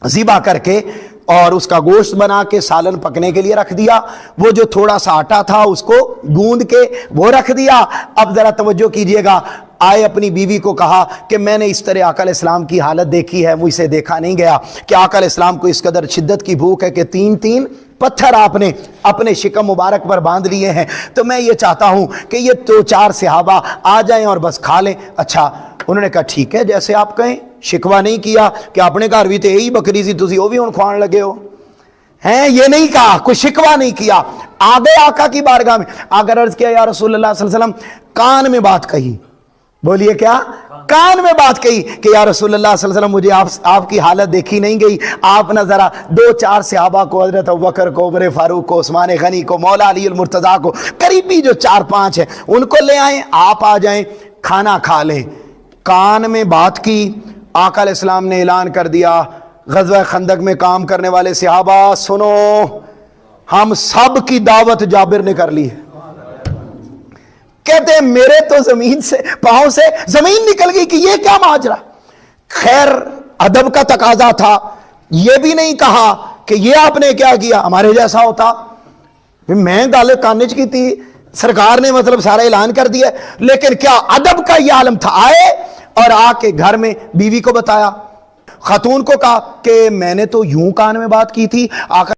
ذبح کر کے اور اس کا گوشت بنا کے سالن پکنے کے لیے رکھ دیا، وہ جو تھوڑا سا آٹا تھا اس کو گوندھ کے وہ رکھ دیا۔ اب ذرا توجہ کیجئے گا، آئے اپنی بیوی کو کہا کہ میں نے اس طرح آقا علیہ السلام کی حالت دیکھی ہے، مجھ سے دیکھا نہیں گیا کہ آقا علیہ السلام کو اس قدر شدت کی بھوک ہے کہ 3 پتھر آپ نے اپنے شکم مبارک پر باندھ لیے ہیں، تو میں یہ چاہتا ہوں کہ یہ 2-4 صحابہ آ جائیں اور بس کھا لیں۔ اچھا، انہوں نے کہا ٹھیک ہے جیسے آپ کہیں، شکوہ نہیں کیا کہ اپنے گھر بھی تو یہی بکری سی تسی وہ بھی ہن کھوان لگے ہو ہیں، یہ نہیں کہا، کوئی شکوہ نہیں کیا۔ آگے آقا کی بارگاہ میں اگر عرض کیا یا رسول اللہ صلی اللہ علیہ وسلم، کان میں بات کہی، بولیے کیا؟ کان میں بات کہی کہ یا رسول اللہ صلی اللہ علیہ وسلم مجھے آپ کی حالت دیکھی نہیں گئی، آپ نہ ذرا 2-4 صحابہ کو، حضرت ابوبکر کو، عمر فاروق کو، عثمان غنی کو، مولا علی المرتضیٰ کو، قریبی جو 4-5 ہیں ان کو لے آئیں، آپ آ جائیں، کھانا کھا لیں۔ کان میں بات کی، آقا علیہ السلام نے اعلان کر دیا، غزوہ خندق میں کام کرنے والے صحابہ سنو، ہم سب کی دعوت جابر نے کر لی ہے۔ کہتے ہیں میرے تو زمین سے پاؤں سے زمین نکل گئی کہ یہ کیا ماجرا۔ خیر ادب کا تقاضا تھا، یہ بھی نہیں کہا کہ یہ آپ نے کیا کیا، ہمارے جیسا ہوتا۔ میں گل کانچ کی تھی، سرکار نے مطلب سارا اعلان کر دیا، لیکن کیا ادب کا یہ عالم تھا۔ آئے اور آ کے گھر میں بیوی کو بتایا، خاتون کو کہا کہ میں نے تو یوں کان میں بات کی تھی، آقا